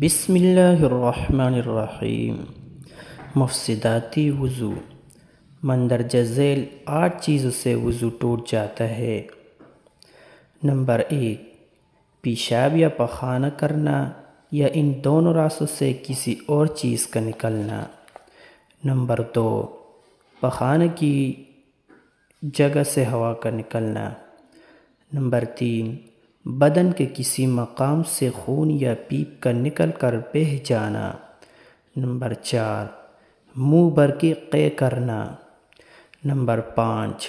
بسم اللہ الرحمن الرحیم۔ مفسداتی وضو۔ مندرجہ ذیل 8 چیزوں سے وضو ٹوٹ جاتا ہے۔ نمبر 1، پیشاب یا پخانہ کرنا یا ان دونوں راستوں سے کسی اور چیز کا نکلنا۔ نمبر 2، پخانہ کی جگہ سے ہوا کا نکلنا۔ نمبر 3، بدن کے کسی مقام سے خون یا پیپ کا نکل کر بہہ جانا۔ نمبر 4، منہ بھر کے قے کرنا۔ نمبر 5،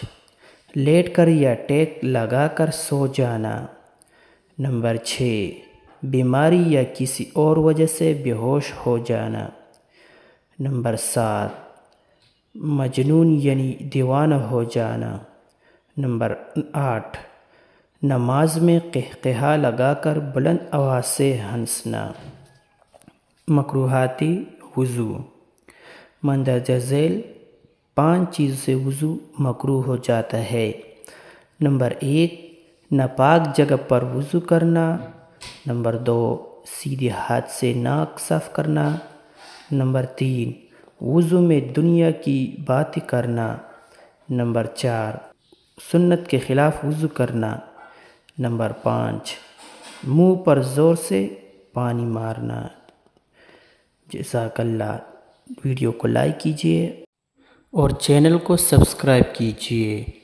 لیٹ کر یا ٹیک لگا کر سو جانا۔ نمبر 6، بیماری یا کسی اور وجہ سے بے ہوش ہو جانا۔ نمبر 7، مجنون یعنی دیوانہ ہو جانا۔ نمبر 8، نماز میں قہقہا لگا کر بلند آواز سے ہنسنا۔ مکروہاتی وضو۔ مندرجہ ذیل 5 چیزوں سے وضو مکروہ ہو جاتا ہے۔ نمبر 1، ناپاک جگہ پر وضو کرنا۔ نمبر 2، سیدھے ہاتھ سے ناک صاف کرنا۔ نمبر 3، وضو میں دنیا کی باتیں کرنا۔ نمبر 4، سنت کے خلاف وضو کرنا۔ نمبر 5، منہ پر زور سے پانی مارنا۔ جزاک اللہ۔ ویڈیو کو لائک کیجیے اور چینل کو سبسکرائب کیجیے۔